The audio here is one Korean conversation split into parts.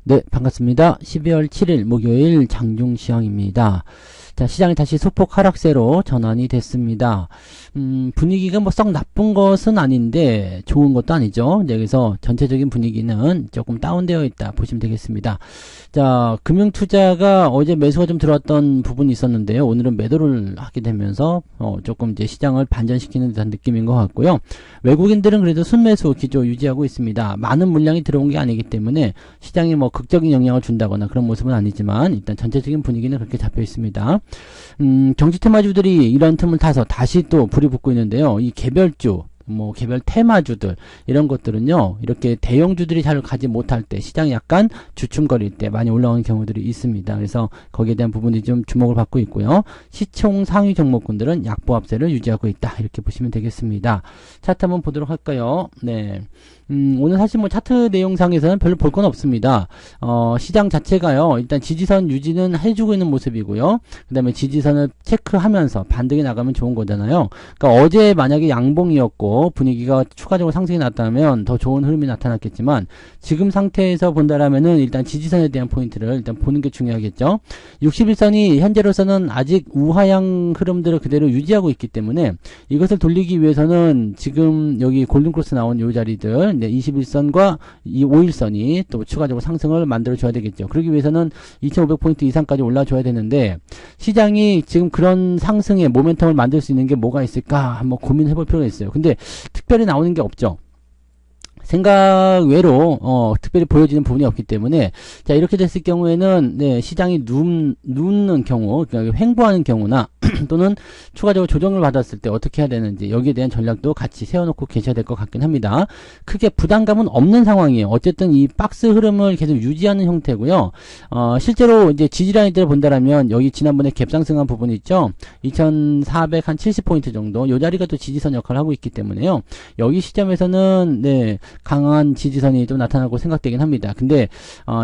네, 반갑습니다. 12월 7일 목요일 장중시황입니다. 자, 시장이 다시 소폭 하락세로 전환이 됐습니다. 분위기가 뭐 썩 나쁜 것은 아닌데 좋은 것도 아니죠. 네, 그래서 전체적인 분위기는 조금 다운되어 있다 보시면 되겠습니다. 자, 금융투자가 어제 매수가 좀 들어왔던 부분이 있었는데요. 오늘은 매도를 하게 되면서 조금 이제 시장을 반전시키는 듯한 느낌인 것 같고요. 외국인들은 그래도 순매수 기조 유지하고 있습니다. 많은 물량이 들어온 게 아니기 때문에 시장에 뭐 극적인 영향을 준다거나 그런 모습은 아니지만 일단 전체적인 분위기는 그렇게 잡혀 있습니다. 정치 테마주들이 이런 틈을 타서 다시 또 불이 붙고 있는데요. 이 개별주, 뭐 개별 테마주들 이런 것들은요, 이렇게 대형주들이 잘 가지 못할 때, 시장이 약간 주춤거릴 때 많이 올라오는 경우들이 있습니다. 그래서 거기에 대한 부분이 좀 주목을 받고 있고요. 시총 상위 종목군들은 약보합세를 유지하고 있다, 이렇게 보시면 되겠습니다. 차트 한번 보도록 할까요? 네. 오늘 사실 뭐 차트 내용상에서는 별로 볼 건 없습니다. 시장 자체가요, 일단 지지선 유지는 해주고 있는 모습이고요. 그 다음에 지지선을 체크하면서 반등이 나가면 좋은 거잖아요. 그러니까 어제 만약에 양봉이었고 분위기가 추가적으로 상승이 났다면 더 좋은 흐름이 나타났겠지만, 지금 상태에서 본다라면은 일단 지지선에 대한 포인트를 일단 보는 게 중요하겠죠. 61선이 현재로서는 아직 우하향 흐름들을 그대로 유지하고 있기 때문에 이것을 돌리기 위해서는 지금 여기 골든크로스 나온 요 자리들, 네, 21선과 이 5일선이 또 추가적으로 상승을 만들어줘야 되겠죠. 그러기 위해서는 2500포인트 이상까지 올라줘야 되는데, 시장이 지금 그런 상승의 모멘텀을 만들 수 있는 게 뭐가 있을까 한번 고민해볼 필요가 있어요. 근데 특별히 나오는 게 없죠. 생각 외로 특별히 보여지는 부분이 없기 때문에, 자, 이렇게 됐을 경우에는 네, 시장이 눕는 경우, 그러니까 횡보하는 경우나 또는 추가적으로 조정을 받았을 때 어떻게 해야 되는지, 여기에 대한 전략도 같이 세워놓고 계셔야 될 것 같긴 합니다. 크게 부담감은 없는 상황이에요. 어쨌든 이 박스 흐름을 계속 유지하는 형태고요. 실제로 이제 지지라인들을 본다라면 여기 지난번에 갭상승한 부분이 있죠. 2470포인트 정도, 요 자리가 또 지지선 역할을 하고 있기 때문에요. 여기 시점에서는 네, 강한 지지선이 좀 나타나고 생각되긴 합니다. 근데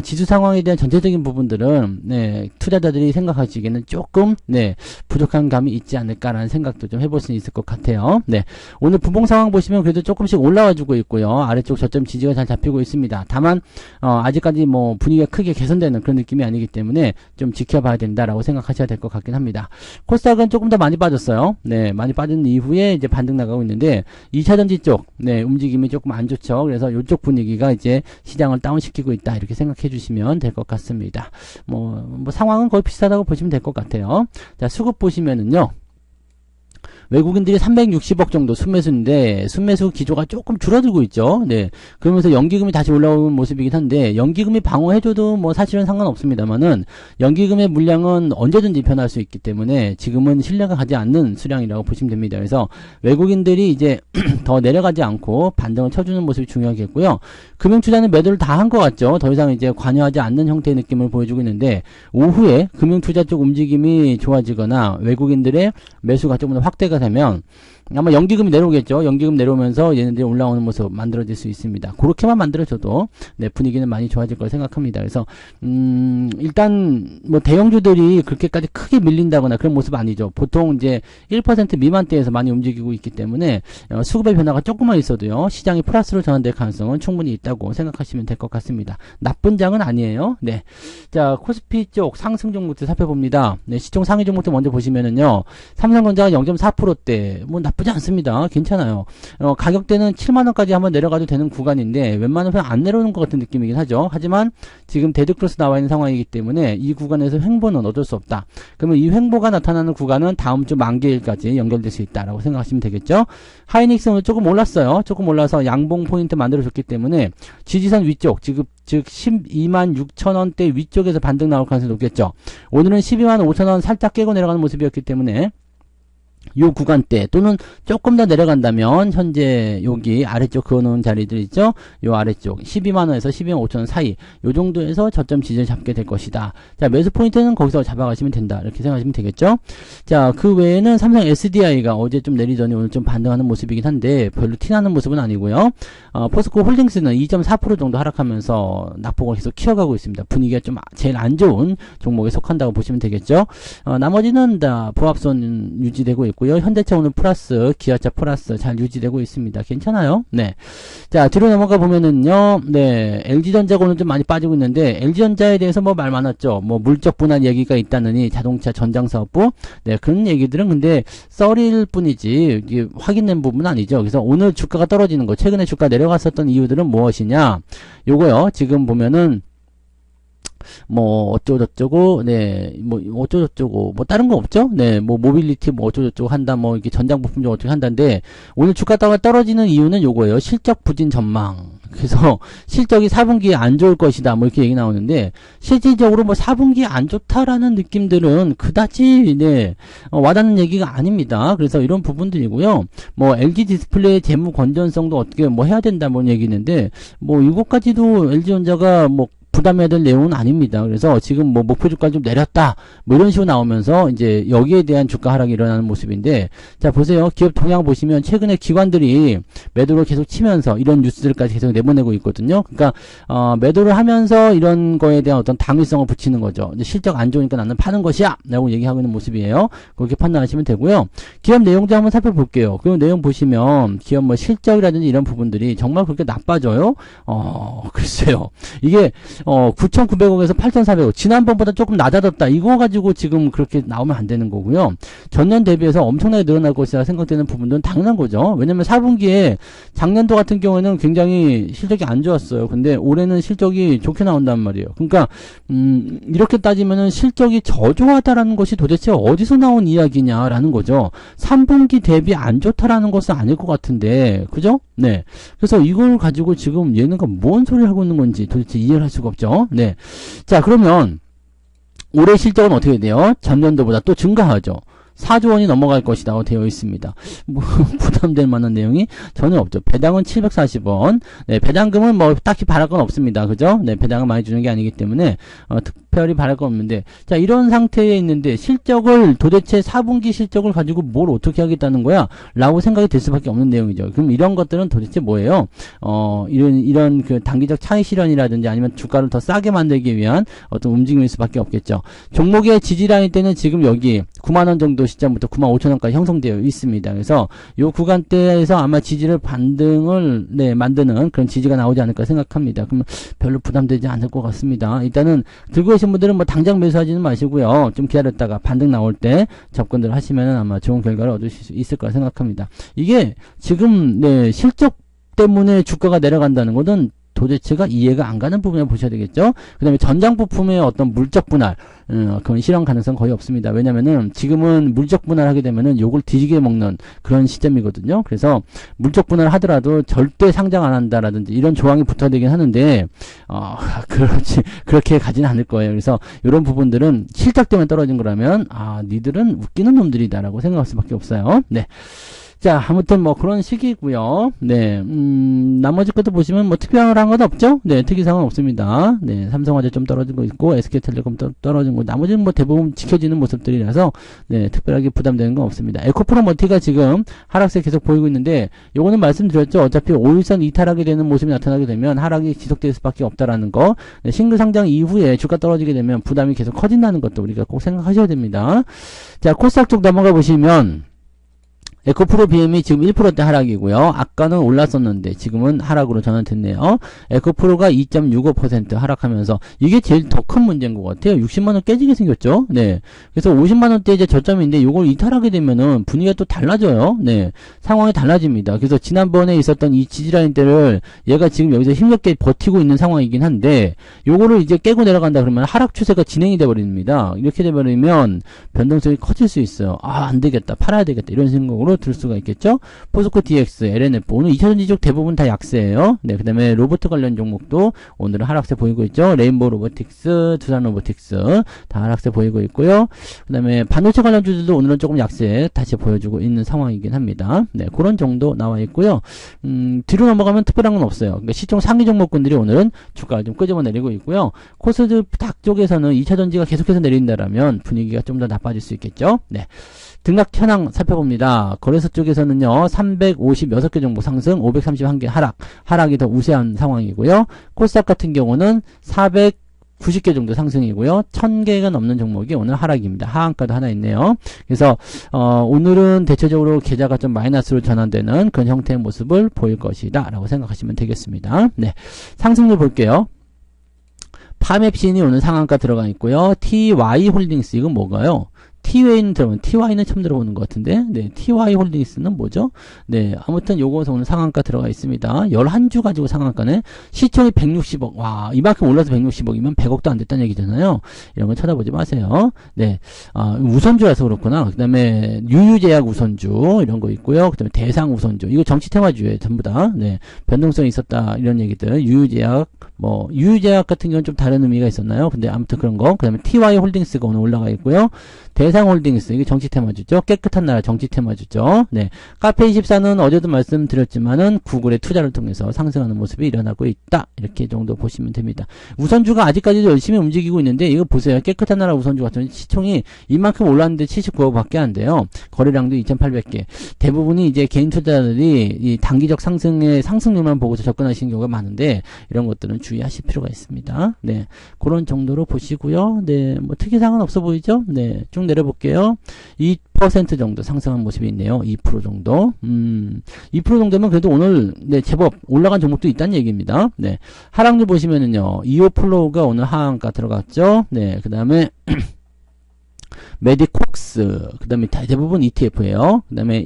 지수 상황에 대한 전체적인 부분들은 네, 투자자들이 생각하시기에는 조금 네, 부족한 감이 있지 않을까라는 생각도 좀 해볼 수 있을 것 같아요. 네, 오늘 분봉 상황 보시면 그래도 조금씩 올라와주고 있고요. 아래쪽 저점 지지가 잘 잡히고 있습니다. 다만 아직까지 뭐 분위기가 크게 개선되는 그런 느낌이 아니기 때문에 좀 지켜봐야 된다라고 생각하셔야 될 것 같긴 합니다. 코스닥은 조금 더 많이 빠졌어요. 네, 많이 빠진 이후에 이제 반등 나가고 있는데 2차전지 쪽 네, 움직임이 조금 안 좋죠. 그래서 이쪽 분위기가 이제 시장을 다운시키고 있다, 이렇게 생각해 주시면 될 것 같습니다. 뭐 상황은 거의 비슷하다고 보시면 될 것 같아요. 자, 수급 보시면은요, 외국인들이 360억 정도 순매수인데 순매수 기조가 조금 줄어들고 있죠. 네. 그러면서 연기금이 다시 올라오는 모습이긴 한데, 연기금이 방어해줘도 뭐 사실은 상관없습니다만은 연기금의 물량은 언제든지 변할 수 있기 때문에 지금은 신뢰가 가지 않는 수량이라고 보시면 됩니다. 그래서 외국인들이 이제 더 내려가지 않고 반등을 쳐주는 모습이 중요하겠고요. 금융투자는 매도를 다 한 것 같죠. 더 이상 이제 관여하지 않는 형태의 느낌을 보여주고 있는데, 오후에 금융투자 쪽 움직임이 좋아지거나 외국인들의 매수가 조금 더 확대가 되면 아마 연기금이 내려오겠죠. 연기금 내려오면서 얘네들이 올라오는 모습 만들어질 수 있습니다. 그렇게만 만들어줘도 네, 분위기는 많이 좋아질 걸 생각합니다. 그래서 일단 뭐 대형주들이 그렇게까지 크게 밀린다거나 그런 모습 아니죠. 보통 이제 1% 미만대에서 많이 움직이고 있기 때문에 수급의 변화가 조금만 있어도요, 시장이 플러스로 전환될 가능성은 충분히 있다고 생각하시면 될 것 같습니다. 나쁜 장은 아니에요. 네, 자, 코스피 쪽 상승 종목들 살펴봅니다. 네, 시총 상위 종목들 먼저 보시면은요, 삼성전자가 0.4%대 뭐 나쁘지 않습니다. 괜찮아요. 가격대는 7만원까지 한번 내려가도 되는 구간인데 웬만하면 안 내려오는 것 같은 느낌이긴 하죠. 하지만 지금 데드크로스 나와 있는 상황이기 때문에 이 구간에서 횡보는 어쩔 수 없다. 그러면 이 횡보가 나타나는 구간은 다음 주 만기일까지 연결될 수 있다라고 생각하시면 되겠죠. 하이닉스는 조금 올랐어요. 조금 올라서 양봉 포인트 만들어줬기 때문에 지지선 위쪽, 즉 12만 6천원대 위쪽에서 반등 나올 가능성이 높겠죠. 오늘은 12만 5천원 살짝 깨고 내려가는 모습이었기 때문에 요 구간대 또는 조금 더 내려간다면 현재 여기 아래쪽 그어놓은 자리들 있죠. 요 아래쪽 12만원에서 12만 5천원 사이 요 정도에서 저점 지지를 잡게 될 것이다. 자, 매수 포인트는 거기서 잡아가시면 된다, 이렇게 생각하시면 되겠죠. 자, 그 외에는 삼성 SDI가 어제 좀 내리더니 오늘 좀 반등하는 모습이긴 한데 별로 티나는 모습은 아니고요. 포스코 홀딩스는 2.4% 정도 하락하면서 낙폭을 계속 키워가고 있습니다. 분위기가 좀 제일 안 좋은 종목에 속한다고 보시면 되겠죠. 나머지는 다 보합선 유지되고 있고 있고요. 현대차 오늘 플러스, 기아차 플러스 잘 유지되고 있습니다. 괜찮아요? 네. 자, 뒤로 넘어가 보면은요, 네, LG전자가 오늘 좀 많이 빠지고 있는데, LG전자에 대해서 뭐 말 많았죠. 뭐 물적 분할 얘기가 있다느니 자동차 전장사업부, 네, 그런 얘기들은 근데 썰일 뿐이지, 이게 확인된 부분은 아니죠. 그래서 오늘 주가가 떨어지는 거, 최근에 주가 내려갔었던 이유들은 무엇이냐? 요거요, 지금 보면은, 뭐 어쩌고저쩌고 네 뭐 어쩌고저쩌고 뭐 다른 거 없죠. 네 뭐 모빌리티 뭐 어쩌고저쩌고 한다 뭐 이게 전장 부품 좀 어떻게 한다는데 오늘 주가가 떨어지는 이유는 요거예요. 실적 부진 전망. 그래서 실적이 4분기에 안 좋을 것이다 뭐 이렇게 얘기 나오는데 실질적으로 뭐 4분기에 안 좋다라는 느낌들은 그다지 네 와닿는 얘기가 아닙니다. 그래서 이런 부분들이고요. 뭐 LG 디스플레이 재무 건전성도 어떻게 뭐 해야 된다 뭐 얘기 있는데 뭐 이것까지도 LG전자가 뭐 부담해야 될 내용은 아닙니다. 그래서 지금 뭐 목표 주가를 좀 내렸다 뭐 이런 식으로 나오면서 이제 여기에 대한 주가 하락이 일어나는 모습인데 자 보세요. 기업 동향 보시면 최근에 기관들이 매도를 계속 치면서 이런 뉴스들까지 계속 내보내고 있거든요. 그러니까 매도를 하면서 이런 거에 대한 어떤 당위성을 붙이는 거죠. 이제 실적 안 좋으니까 나는 파는 것이야 라고 얘기하고 있는 모습이에요. 그렇게 판단하시면 되고요. 기업 내용도 한번 살펴볼게요. 그 내용 보시면 기업 뭐 실적이라든지 이런 부분들이 정말 그렇게 나빠져요? 글쎄요. 이게 9,900억에서 8,400억. 지난번보다 조금 낮아졌다. 이거 가지고 지금 그렇게 나오면 안 되는 거고요. 전년 대비해서 엄청나게 늘어날 것이라 생각되는 부분들은 당연한 거죠. 왜냐면 4분기에 작년도 같은 경우에는 굉장히 실적이 안 좋았어요. 근데 올해는 실적이 좋게 나온단 말이에요. 그러니까 이렇게 따지면은 실적이 저조하다라는 것이 도대체 어디서 나온 이야기냐라는 거죠. 3분기 대비 안 좋다라는 것은 아닐 것 같은데. 그죠? 네. 그래서 이걸 가지고 지금 얘네가 뭔 소리를 하고 있는 건지 도대체 이해를 할 수가 없죠. 네. 자, 그러면 올해 실적은 어떻게 돼요? 전년도보다 또 증가하죠. 4조 원이 넘어갈 것이라고 되어 있습니다. 뭐 부담될 만한 내용이 전혀 없죠. 배당은 740원. 네, 배당금은 뭐 딱히 바랄 건 없습니다. 그죠? 네, 배당을 많이 주는 게 아니기 때문에 특별히 바랄 건 없는데 자, 이런 상태에 있는데 실적을 도대체 4분기 실적을 가지고 뭘 어떻게 하겠다는 거야? 라고 생각이 들 수밖에 없는 내용이죠. 그럼 이런 것들은 도대체 뭐예요? 이런 그 단기적 차익 실현이라든지 아니면 주가를 더 싸게 만들기 위한 어떤 움직임일 수밖에 없겠죠. 종목의 지지라인 때는 지금 여기 9만 원 정도 시점부터 9만 5천 원까지 형성되어 있습니다. 그래서 요 구간대에서 아마 지지를 반등을 네, 만드는 그런 지지가 나오지 않을까 생각합니다. 그러면 별로 부담되지 않을 것 같습니다. 일단은 들고 계신 분들은 뭐 당장 매수하지는 마시고요. 좀 기다렸다가 반등 나올 때 접근들 하시면은 아마 좋은 결과를 얻으실 수 있을 거라 생각합니다. 이게 지금 네, 실적 때문에 주가가 내려간다는 것은 도대체가 이해가 안 가는 부분을 보셔야 되겠죠. 그 다음에 전장 부품의 어떤 물적 분할 그건 실현 가능성 거의 없습니다. 왜냐면은 지금은 물적 분할하게 되면은 요걸 뒤지게 먹는 그런 시점이거든요. 그래서 물적 분할 하더라도 절대 상장 안 한다라든지 이런 조항이 붙어야 되긴 하는데 그렇게 가지는 않을 거예요. 그래서 이런 부분들은 실적 때문에 떨어진 거라면 니들은 웃기는 놈들이다라고 생각할 수밖에 없어요. 네. 자, 아무튼 뭐 그런 식이고요. 네, 나머지 것도 보시면 뭐 특별한 건 없죠? 네, 특이사항은 없습니다. 네, 삼성화재 좀 떨어지고 있고, SK텔레콤 떨어진 거, 나머지는 뭐 대부분 지켜지는 모습들이라서, 네, 특별하게 부담되는 건 없습니다. 에코프로머티가 지금 하락세 계속 보이고 있는데, 요거는 말씀드렸죠? 어차피 5일선 이탈하게 되는 모습이 나타나게 되면 하락이 지속될 수밖에 없다라는 거, 네, 신규 상장 이후에 주가 떨어지게 되면 부담이 계속 커진다는 것도 우리가 꼭 생각하셔야 됩니다. 자, 코스닥 쪽 넘어가 보시면, 에코프로 BM이 지금 1%대 하락이고요. 아까는 올랐었는데 지금은 하락으로 전환됐네요. 에코프로가 2.65% 하락하면서 이게 제일 더 큰 문제인 것 같아요. 60만원 깨지게 생겼죠. 네. 그래서 50만원대 이제 저점인데 이걸 이탈하게 되면은 분위기가 또 달라져요. 네. 상황이 달라집니다. 그래서 지난번에 있었던 이 지지라인대를 얘가 지금 여기서 힘겹게 버티고 있는 상황이긴 한데 요거를 이제 깨고 내려간다 그러면 하락 추세가 진행이 돼버립니다. 이렇게 돼버리면 변동성이 커질 수 있어요. 안 되겠다. 팔아야 되겠다. 이런 생각으로 들 수가 있겠죠. 포스코 DX, LNF 오늘 2차전지 쪽 대부분 다 약세예요. 네, 그 다음에 로봇 관련 종목도 오늘은 하락세 보이고 있죠. 레인보우 로보틱스, 두산 로보틱스 다 하락세 보이고 있고요. 그 다음에 반도체 관련 주들도 오늘은 조금 약세 다시 보여주고 있는 상황이긴 합니다. 네, 그런 정도 나와 있고요. 뒤로 넘어가면 특별한 건 없어요. 그러니까 시총 상위 종목군들이 오늘은 주가를 좀 끄집어 내리고 있고요. 코스닥 쪽에서는 2차전지가 계속해서 내린다라면 분위기가 좀 더 나빠질 수 있겠죠. 네. 등락 현황 살펴봅니다. 거래소 쪽에서는요, 356개 종목 상승, 531개 하락이 더 우세한 상황이고요. 코스닥 같은 경우는 90개 정도 상승이고요. 1000개가 넘는 종목이 오늘 하락입니다. 하한가도 하나 있네요. 그래서 오늘은 대체적으로 계좌가 좀 마이너스로 전환되는 그런 형태의 모습을 보일 것이다 라고 생각하시면 되겠습니다. 네, 상승률 볼게요. 파맵신이 오늘 상한가 들어가 있고요. TY홀딩스 이건 뭐가요? TY는 들어보면 TY는 처음 들어보는 것 같은데, 네, TY 홀딩스는 뭐죠? 네, 아무튼 요거 오늘 상한가 들어가 있습니다. 11주 가지고 상한가네. 시총이 160억. 와, 이만큼 올라서 160억이면 100억도 안 됐다는 얘기잖아요. 이런 거 쳐다보지 마세요. 네, 우선주라서 그렇구나. 그 다음에 유유제약 우선주 이런 거 있고요. 그 다음에 대상 우선주. 이거 정치 테마주예요, 전부 다. 네, 변동성이 있었다 이런 얘기들. 유유제약, 유유제약 같은 경우는 좀 다른 의미가 있었나요? 근데 아무튼 그런 거. 그 다음에 TY 홀딩스가 오늘 올라가 있고요. 대상홀딩스, 이게 정치 테마주죠. 깨끗한 나라 정치 테마주죠. 네. 카페24는 어제도 말씀드렸지만은 구글의 투자를 통해서 상승하는 모습이 일어나고 있다. 이렇게 정도 보시면 됩니다. 우선주가 아직까지도 열심히 움직이고 있는데, 이거 보세요. 깨끗한 나라 우선주 같은 시총이 이만큼 올랐는데 79억 밖에 안 돼요. 거래량도 2,800개. 대부분이 이제 개인 투자자들이 이 단기적 상승의 상승률만 보고서 접근하시는 경우가 많은데, 이런 것들은 주의하실 필요가 있습니다. 네. 그런 정도로 보시고요. 네. 뭐 특이사항은 없어 보이죠? 네. 쭉 내려볼게요. 2% 정도 상승한 모습이 있네요. 2% 정도. 2% 정도면 그래도 오늘, 네, 제법 올라간 종목도 있다는 얘기입니다. 네. 하락률 보시면은요, 이오플로우가 오늘 하한가 들어갔죠. 네. 그 다음에, 메디콕스, 그 다음에 대부분 ETF예요. 그 다음에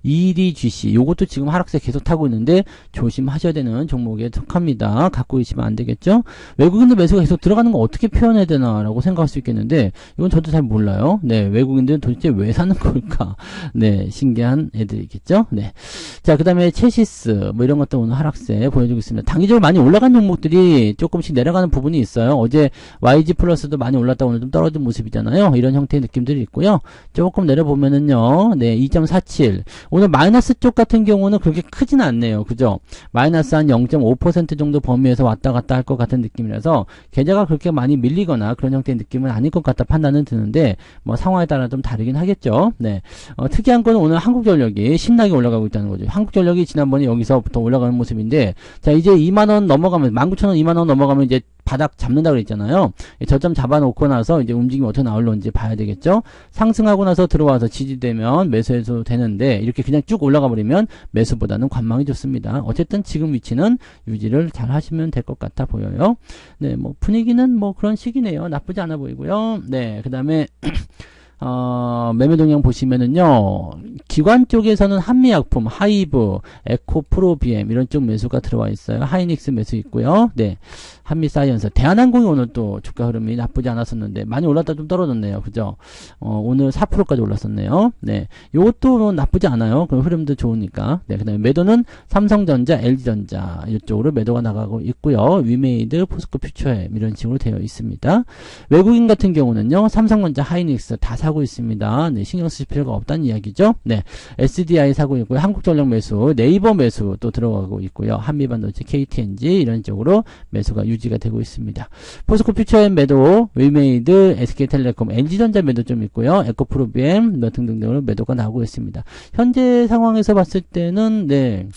EDGC, 요것도 지금 하락세 계속 타고 있는데 조심하셔야 되는 종목에 속합니다. 갖고 계시면 안 되겠죠? 외국인들 매수가 계속 들어가는 거 어떻게 표현해야 되나 라고 생각할 수 있겠는데, 이건 저도 잘 몰라요. 네, 외국인들은 도대체 왜 사는 걸까? 네, 신기한 애들이겠죠? 네. 자, 그 다음에 체시스, 뭐 이런 것도 오늘 하락세 보여주고 있습니다. 단기적으로 많이 올라간 종목들이 조금씩 내려가는 부분이 있어요. 어제 YG 플러스도 많이 올랐다 오늘 좀 떨어진 모습이잖아요. 이런 형태의 느낌들이 있고요. 조금 내려보면은요, 네, 2.47. 오늘 마이너스 쪽 같은 경우는 그렇게 크진 않네요. 그죠? 마이너스 한 0.5% 정도 범위에서 왔다 갔다 할 것 같은 느낌이라서 계좌가 그렇게 많이 밀리거나 그런 형태의 느낌은 아닐 것 같다 판단은 드는데, 뭐 상황에 따라 좀 다르긴 하겠죠. 네. 특이한 건 오늘 한국전력이 신나게 올라가고 있다는 거죠. 한국전력이 지난번에 여기서부터 올라가는 모습인데, 자, 이제 2만원 넘어가면, 19,000원, 2만원 넘어가면 이제 바닥 잡는다 그랬잖아요. 저점 잡아놓고 나서 이제 움직임이 어떻게 나올런지 봐야 되겠죠. 상승하고 나서 들어와서 지지되면 매수해도 되는데, 이렇게 그냥 쭉 올라가 버리면 매수보다는 관망이 좋습니다. 어쨌든 지금 위치는 유지를 잘 하시면 될 것 같아 보여요. 네, 뭐 분위기는 뭐 그런 식이네요. 나쁘지 않아 보이고요. 네, 그 다음에 매매 동향 보시면은요, 기관 쪽에서는 한미약품, 하이브, 에코프로비엠 이런 쪽 매수가 들어와 있어요. 하이닉스 매수 있고요. 네, 한미사이언스, 대한항공이 오늘 또 주가 흐름이 나쁘지 않았었는데 많이 올랐다 좀 떨어졌네요. 그죠? 오늘 4%까지 올랐었네요. 네, 요것도 나쁘지 않아요. 그 흐름도 좋으니까. 네, 그다음에 매도는 삼성전자, LG전자 이쪽으로 매도가 나가고 있고요. 위메이드, 포스코 퓨처엠 이런 식으로 되어 있습니다. 외국인 같은 경우는요, 삼성전자, 하이닉스 다 사고 있습니다. 네, 신경 쓰실 필요가 없다는 이야기죠. 네, SDI 사고 있고요. 한국전력 매수, 네이버 매수 또 들어가고 있고요. 한미반도체, KTNG 이런 쪽으로 매수가 유지가 되고 있습니다. 포스코 퓨처엠 매도, 위메이드, SK텔레콤, LG전자 매도 좀 있고요. 에코프로비엠 등등등으로 매도가 나오고 있습니다. 현재 상황에서 봤을 때는 네,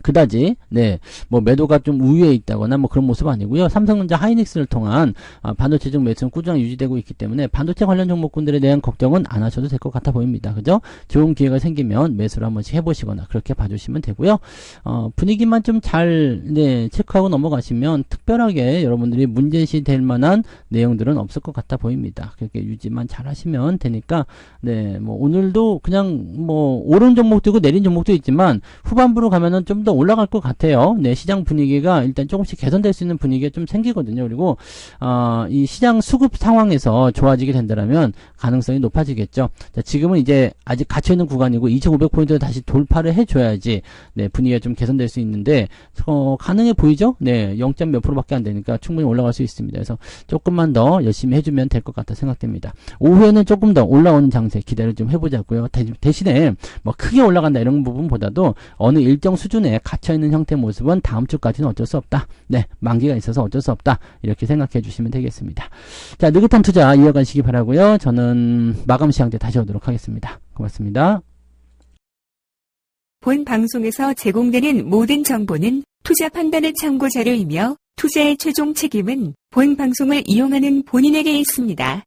그다지 네, 뭐 매도가 좀 우위에 있다거나 뭐 그런 모습 아니고요. 삼성전자, 하이닉스를 통한 반도체 중 매수는 꾸준히 유지되고 있기 때문에 반도체 관련 종목군들에 대한 걱정은 안 하셔도 될 것 같아 보입니다. 그죠? 좋은 기회가 생기면 매수를 한 번씩 해보시거나 그렇게 봐주시면 되고요. 분위기만 좀 잘 네, 체크하고 넘어가시면 특별하게 여러분들이 문제시 될 만한 내용들은 없을 것 같아 보입니다. 그렇게 유지만 잘 하시면 되니까 네, 뭐 오늘도 그냥 뭐 오른 종목도 있고 내린 종목도 있지만 후반부로 가면은 좀 더 올라갈 것 같아요. 네, 시장 분위기가 일단 조금씩 개선될 수 있는 분위기가 좀 생기거든요. 그리고 이 시장 수급 상황에서 좋아지게 된다면 가능성이 높아지겠죠. 자, 지금은 이제 아직 갇혀있는 구간이고 2500포인트를 다시 돌파를 해줘야지 네, 분위기가 좀 개선될 수 있는데 가능해 보이죠? 네, 0. 몇 %밖에 안 되니까 충분히 올라갈 수 있습니다. 그래서 조금만 더 열심히 해주면 될 것 같다 생각됩니다. 오후에는 조금 더 올라오는 장세 기대를 좀 해보자고요. 대신에 뭐 크게 올라간다 이런 부분보다도 어느 일정 수준에 갇혀있는 형태의 모습은 다음 주까지는 어쩔 수 없다. 네, 만기가 있어서 어쩔 수 없다. 이렇게 생각해 주시면 되겠습니다. 자, 느긋한 투자 이어가시기 바라고요. 저는 마감 시황 때 다시 오도록 하겠습니다. 고맙습니다. 본 방송에서 제공되는 모든 정보는 투자 판단의 참고 자료이며 투자의 최종 책임은 본 방송을 이용하는 본인에게 있습니다.